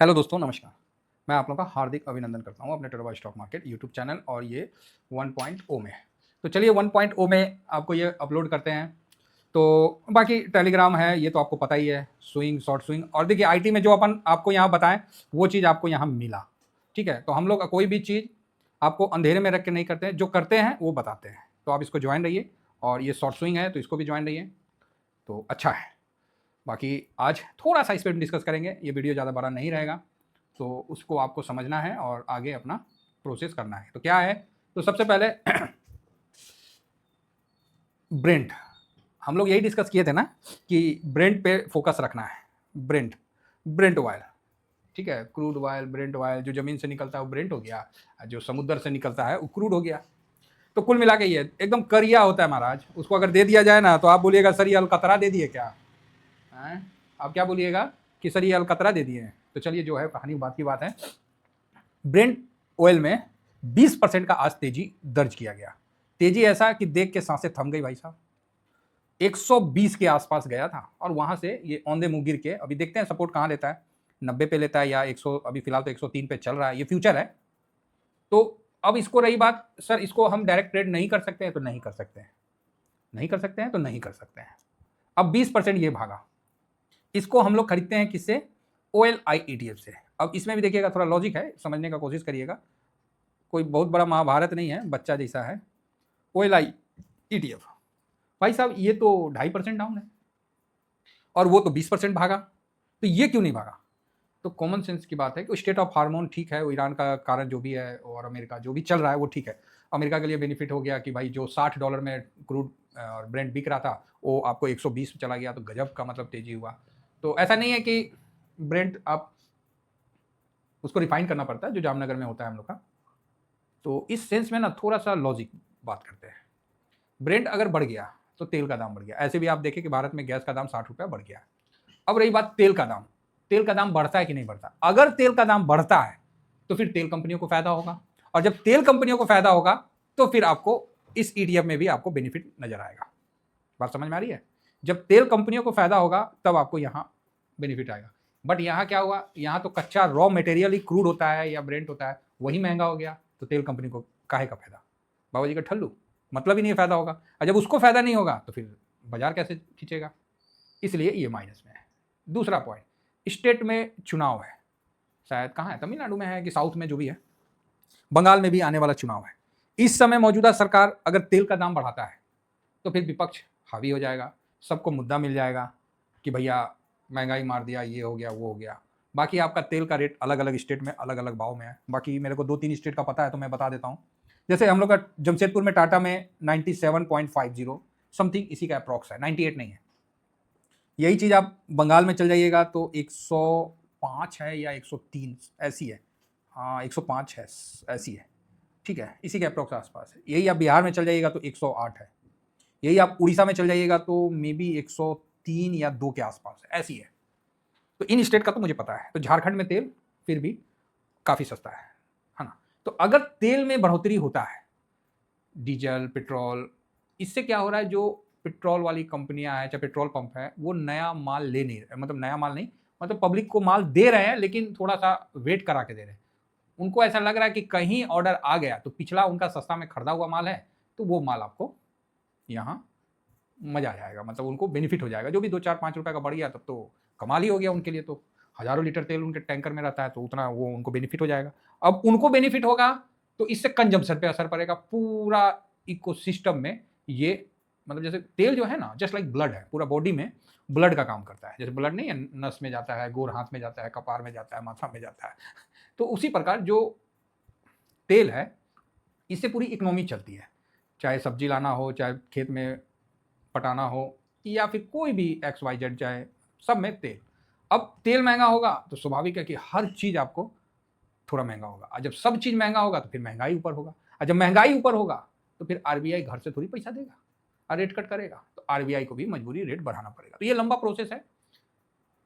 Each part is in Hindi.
हेलो दोस्तों, नमस्कार। मैं आप लोगों का हार्दिक अभिनंदन करता हूँ अपने trader stock market YouTube channel और ये 1.0 में। तो चलिए 1.0 में आपको ये अपलोड करते हैं। तो बाकी टेलीग्राम है, ये तो आपको पता ही है, स्विंग, शॉर्ट स्विंग, और देखिए आईटी में जो अपन आपको यहाँ बताएं वो चीज़ आपको यहाँ मिला। ठीक है, तो हम लोग कोई भी चीज़ आपको अंधेरे में रख के नहीं करते हैं, जो करते हैं वो बताते हैं। तो आप इसको ज्वाइन रहिए, और ये शॉर्ट स्विंग है तो इसको भी ज्वाइन रहिए, तो अच्छा है। बाकी आज थोड़ा सा इस पर डिस्कस करेंगे, ये वीडियो ज़्यादा बड़ा नहीं रहेगा, तो उसको आपको समझना है और आगे अपना प्रोसेस करना है। तो क्या है, तो सबसे पहले ब्रेंट, हम लोग यही डिस्कस किए थे ना कि ब्रेंट पे फोकस रखना है। ब्रेंट ऑयल, ठीक है, क्रूड ऑयल, ब्रेंट ऑयल, जो ज़मीन से निकलता है वो ब्रेंट हो गया, जो समुद्र से निकलता है वो क्रूड हो गया। तो कुल मिला के ये एकदम करिया होता है महाराज, उसको अगर दे दिया जाए ना तो आप बोलिएगा सर ये अलकतरा दे दिए क्या हैं? आप क्या बोलिएगा कि सर ये अलकतरा दे दिए हैं। तो चलिए, जो है कहानी बात की बात है, ब्रेंट ऑयल में 20% का आज तेजी दर्ज किया गया। तेजी ऐसा कि देख के सांसें थम गई भाई साहब। 120 के आसपास गया था और वहां से ये औंधे मुंह गिर के, अभी देखते हैं सपोर्ट कहां लेता है, 90 पे लेता है या 100, अभी फिलहाल तो 103 पे चल रहा है, ये फ्यूचर है। तो अब इसको रही बात, सर इसको हम डायरेक्ट ट्रेड नहीं कर सकते हैं, तो नहीं कर सकते हैं, नहीं कर सकते हैं तो नहीं कर सकते हैं। अब 20% ये भागा, इसको हम लोग खरीदते हैं किससे? OLI ETF से। अब इसमें भी देखिएगा, थोड़ा लॉजिक है, समझने का कोशिश करिएगा, कोई बहुत बड़ा महाभारत नहीं है, बच्चा जैसा है। OLI ETF भाई साहब, ये तो 2.5% डाउन है और वो तो 20% भागा, तो ये क्यों नहीं भागा? तो कॉमन सेंस की बात है कि स्टेट ऑफ हार्मोन ठीक है, वो ईरान का कारण जो भी है और अमेरिका जो भी चल रहा है वो ठीक है। अमेरिका के लिए बेनिफिट हो गया कि भाई जो $60 में क्रूड और ब्रेंट बिक रहा था वो आपको 120 चला गया, तो गजब का मतलब तेजी हुआ। तो ऐसा नहीं है कि ब्रेंट आप उसको रिफाइन करना पड़ता है, जो जामनगर में होता है हम लोग का। तो इस सेंस में ना थोड़ा सा लॉजिक बात करते हैं। ब्रेंट अगर बढ़ गया तो तेल का दाम बढ़ गया। ऐसे भी आप देखें कि भारत में गैस का दाम 60 रुपया बढ़ गया। अब रही बात तेल का दाम, तेल का दाम बढ़ता है कि नहीं बढ़ता? अगर तेल का दाम बढ़ता है तो फिर तेल कंपनियों को फायदा होगा, और जब तेल कंपनियों को फायदा होगा तो फिर आपको इस ETF में भी आपको बेनिफिट नजर आएगा। बात समझ में आ रही है? जब तेल कंपनियों को फायदा होगा तब आपको यहां बेनिफिट आएगा। बट यहां क्या हुआ, यहां तो कच्चा रॉ मटेरियल ही क्रूड होता है या ब्रेंट होता है, वही महंगा हो गया, तो तेल कंपनी को काहे का फायदा? बाबा जी का ठल्लू, मतलब ही नहीं फायदा होगा, और जब उसको फायदा नहीं होगा तो फिर बाजार कैसे खींचेगा? इसलिए ये माइनस में है। दूसरा पॉइंट, स्टेट में चुनाव है, शायद कहाँ है, तमिलनाडु में है कि साउथ में, जो भी है, बंगाल में भी आने वाला चुनाव है। इस समय मौजूदा सरकार अगर तेल का दाम बढ़ाता है तो फिर विपक्ष हावी हो जाएगा, सबको मुद्दा मिल जाएगा कि भैया महंगाई मार दिया, ये हो गया, वो हो गया। बाकी आपका तेल का रेट अलग अलग स्टेट में अलग अलग भाव में है। बाकी मेरे को 2-3 स्टेट का पता है तो मैं बता देता हूँ। जैसे हम लोग का जमशेदपुर में टाटा में 97.50 समथिंग, इसी का अप्रॉक्स है, 98 नहीं है। यही चीज़ आप बंगाल में चल जाइएगा तो 105 है या 103 ऐसी है, हाँ 105 है ऐसी है, ठीक है, इसी के अप्रॉक्स आसपास है। यही आप बिहार में चल जाइएगा तो 108 है। यही आप उड़ीसा में चल जाइएगा तो मे बी 103 या 2 के आसपास है, ऐसी है। तो इन स्टेट का तो मुझे पता है। तो झारखंड में तेल फिर भी काफ़ी सस्ता है ना? तो अगर तेल में बढ़ोतरी होता है, डीजल, पेट्रोल, इससे क्या हो रहा है, जो पेट्रोल वाली कंपनियां हैं, चाहे पेट्रोल पंप है, वो नया माल ले नहीं रहे, मतलब नया माल नहीं, मतलब पब्लिक को माल दे रहे हैं लेकिन थोड़ा सा वेट करा के दे रहे हैं। उनको ऐसा लग रहा है कि कहीं ऑर्डर आ गया तो पिछला उनका सस्ता में खरीदा हुआ माल है, तो वो माल आपको यहाँ मजा आ जाएगा, मतलब उनको बेनिफिट हो जाएगा। जो भी 2-4-5 रुपए का बढ़ गया तब तो कमाल ही हो गया उनके लिए। तो हजारों लीटर तेल उनके टैंकर में रहता है, तो उतना वो उनको बेनिफिट हो जाएगा। अब उनको बेनिफिट होगा तो इससे कंजम्पशन पे असर पड़ेगा, पूरा इकोसिस्टम में। ये मतलब जैसे तेल जो है ना, जस्ट लाइक ब्लड है, पूरा बॉडी में ब्लड का काम करता है। जैसे ब्लड नहीं है, नस में जाता है, गोर हाथ में जाता है, कपार में जाता है, माथा में जाता है, तो उसी प्रकार जो तेल है, इससे पूरी इकोनॉमी चलती है। चाहे सब्जी लाना हो, चाहे खेत में पटाना हो, या फिर कोई भी XYZ, चाहे सब में तेल। अब तेल महंगा होगा तो स्वाभाविक है कि हर चीज़ आपको थोड़ा महंगा होगा, और जब सब चीज़ महंगा होगा तो फिर महंगाई ऊपर होगा, और जब महंगाई ऊपर होगा तो फिर RBI घर से थोड़ी पैसा देगा और रेट कट करेगा, तो RBI को भी मजबूरी रेट बढ़ाना पड़ेगा। तो ये लंबा प्रोसेस है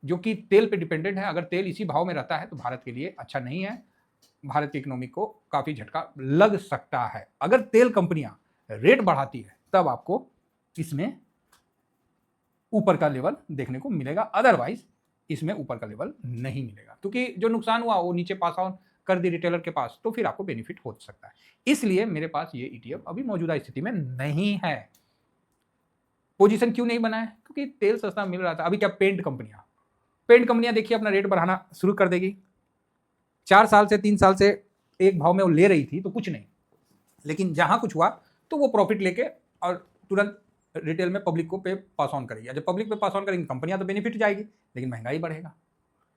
जो कि तेल पे डिपेंडेंट है। अगर तेल इसी भाव में रहता है तो भारत के लिए अच्छा नहीं है, भारत की इकोनॉमी को काफ़ी झटका लग सकता है। अगर तेल कंपनियां रेट बढ़ाती है तब आपको इसमें ऊपर का लेवल देखने को मिलेगा, अदरवाइज इसमें ऊपर का लेवल नहीं मिलेगा, क्योंकि जो नुकसान हुआ वो नीचे पास ऑन कर दी रिटेलर के पास, तो फिर आपको बेनिफिट हो सकता है। इसलिए मेरे पास ये ETF अभी मौजूदा स्थिति में नहीं है। पोजीशन क्यों नहीं बना है? क्योंकि तेल सस्ता मिल रहा था। अभी क्या पेंट कंपनियां देखिए अपना रेट बढ़ाना शुरू कर देगी। 4 साल से 3 साल से एक भाव में वो ले रही थी तो कुछ नहीं, लेकिन जहां कुछ हुआ तो वो प्रॉफिट लेके और तुरंत रिटेल में पब्लिक को पे पास ऑन करेगी। जब पब्लिक पे पास ऑन करेंगी कंपनियां तो बेनिफिट जाएगी, लेकिन महंगाई बढ़ेगा।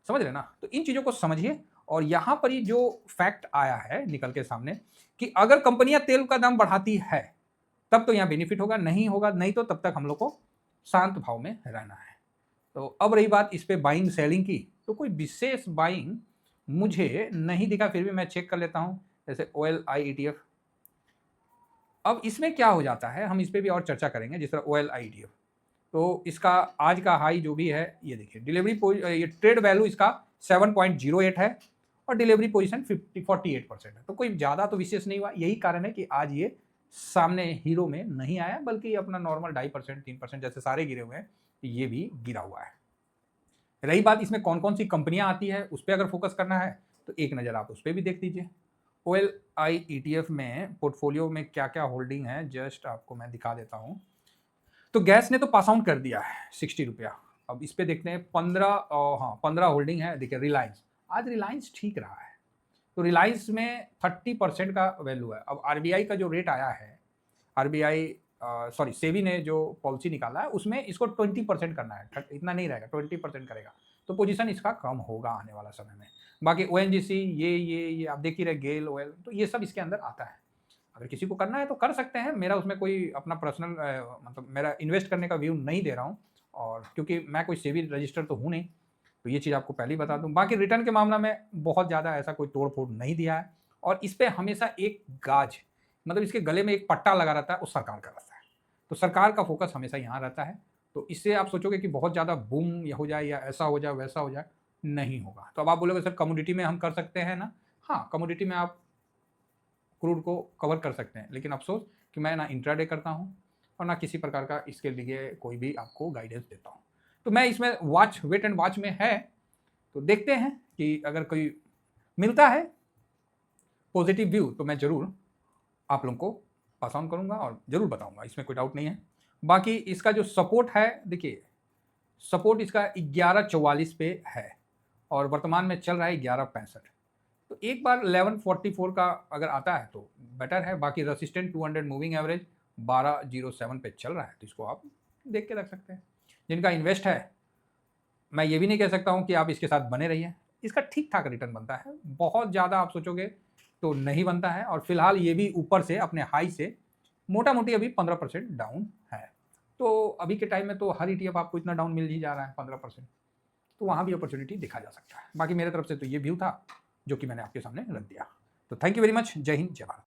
समझ रहे ना? तो इन चीज़ों को समझिए। और यहाँ पर ही जो फैक्ट आया है निकल के सामने कि अगर कंपनियां तेल का दाम बढ़ाती है तब तो यहाँ बेनिफिट होगा, नहीं होगा नहीं तो तब तक हम लोग को शांत भाव में रहना है। तो अब रही बात इस पे बाइंग सेलिंग की, तो कोई विशेष बाइंग मुझे नहीं दिखा, फिर भी मैं चेक कर लेता हूँ। जैसे OLI ETF, अब इसमें क्या हो जाता है, हम इस पर भी और चर्चा करेंगे। जिस तरह OLI ETF, तो इसका आज का हाई जो भी है ये देखिए, ये ट्रेड वैल्यू इसका 7.08 है और डिलीवरी पोजीशन 48% है। तो कोई ज़्यादा तो विशेष नहीं हुआ, यही कारण है कि आज ये सामने हीरो में नहीं आया, बल्कि अपना नॉर्मल 2.5% 3% जैसे सारे गिरे हुए हैं, ये भी गिरा हुआ है। रही बात इसमें कौन कौन सी कंपनियां आती है, उस पर अगर फोकस करना है तो एक नज़र आप उस पर भी देख लीजिए। OLI ETF में पोर्टफोलियो में क्या क्या होल्डिंग है जस्ट आपको मैं दिखा देता हूँ। तो गैस ने तो पास आउट कर दिया है 60 रुपया। अब इस पे देखते हैं 15 होल्डिंग है। देखिए रिलायंस, आज रिलायंस ठीक रहा है, तो रिलायंस में 30% का वैल्यू है। अब RBI का जो रेट आया है, सेबी ने जो पॉलिसी निकाला है उसमें इसको 20% करना है, इतना नहीं रहेगा, 20% करेगा, तो पोजीशन इसका कम होगा आने वाला समय में। बाकी ONGC ये आप देख ही रहे, गेल ऑयल, तो ये सब इसके अंदर आता है। अगर किसी को करना है तो कर सकते हैं, मेरा उसमें कोई अपना पर्सनल मतलब मेरा इन्वेस्ट करने का व्यू नहीं दे रहा हूँ, और क्योंकि मैं कोई सेबी रजिस्टर तो हूँ नहीं, तो ये चीज़ आपको पहले ही बता दूँ। बाकी रिटर्न के मामला में बहुत ज़्यादा ऐसा कोई तोड़ फोड़ नहीं दिया है, और इस पर हमेशा एक गाज, मतलब इसके गले में एक पट्टा लगा रहता है, वो सरकार का रहता है, तो सरकार का फोकस हमेशा यहाँ रहता है। तो इससे आप सोचोगे कि बहुत ज़्यादा बूम हो जाए या ऐसा हो जाए वैसा हो जाए, नहीं होगा। तो अब आप बोलोगे सर कमोडिटी में हम कर सकते हैं ना? हाँ, कमोडिटी में आप क्रूड को कवर कर सकते हैं, लेकिन अफसोस कि मैं ना इंट्राडे करता हूँ और ना किसी प्रकार का इसके लिए कोई भी आपको गाइडेंस देता हूँ। तो मैं इसमें वेट एंड वॉच में है, तो देखते हैं कि अगर कोई मिलता है पॉजिटिव व्यू तो मैं ज़रूर आप लोगों को पास ऑन करूँगा और ज़रूर बताऊँगा, इसमें कोई डाउट नहीं है। बाकी इसका जो सपोर्ट है, देखिए सपोर्ट इसका 1144 पे है और वर्तमान में चल रहा है 1165। तो एक बार 1144 का अगर आता है तो बेटर है। बाकी रेसिस्टेंट 200 मूविंग एवरेज 1207 पे चल रहा है, तो इसको आप देख के रख सकते हैं। जिनका इन्वेस्ट है, मैं ये भी नहीं कह सकता हूँ कि आप इसके साथ बने रहिए, इसका ठीक ठाक रिटर्न बनता है, बहुत ज़्यादा आप सोचोगे तो नहीं बनता है। और फिलहाल ये भी ऊपर से अपने हाई से मोटा मोटी अभी 15% डाउन है। तो अभी के टाइम में तो हर ETF आपको इतना डाउन मिल ही जा रहा है 15%, तो वहाँ भी अपॉर्चुनिटी दिखा जा सकता है। बाकी मेरे तरफ से तो ये व्यू था जो कि मैंने आपके सामने रख दिया। तो थैंक यू वेरी मच। जय हिंद, जय भारत।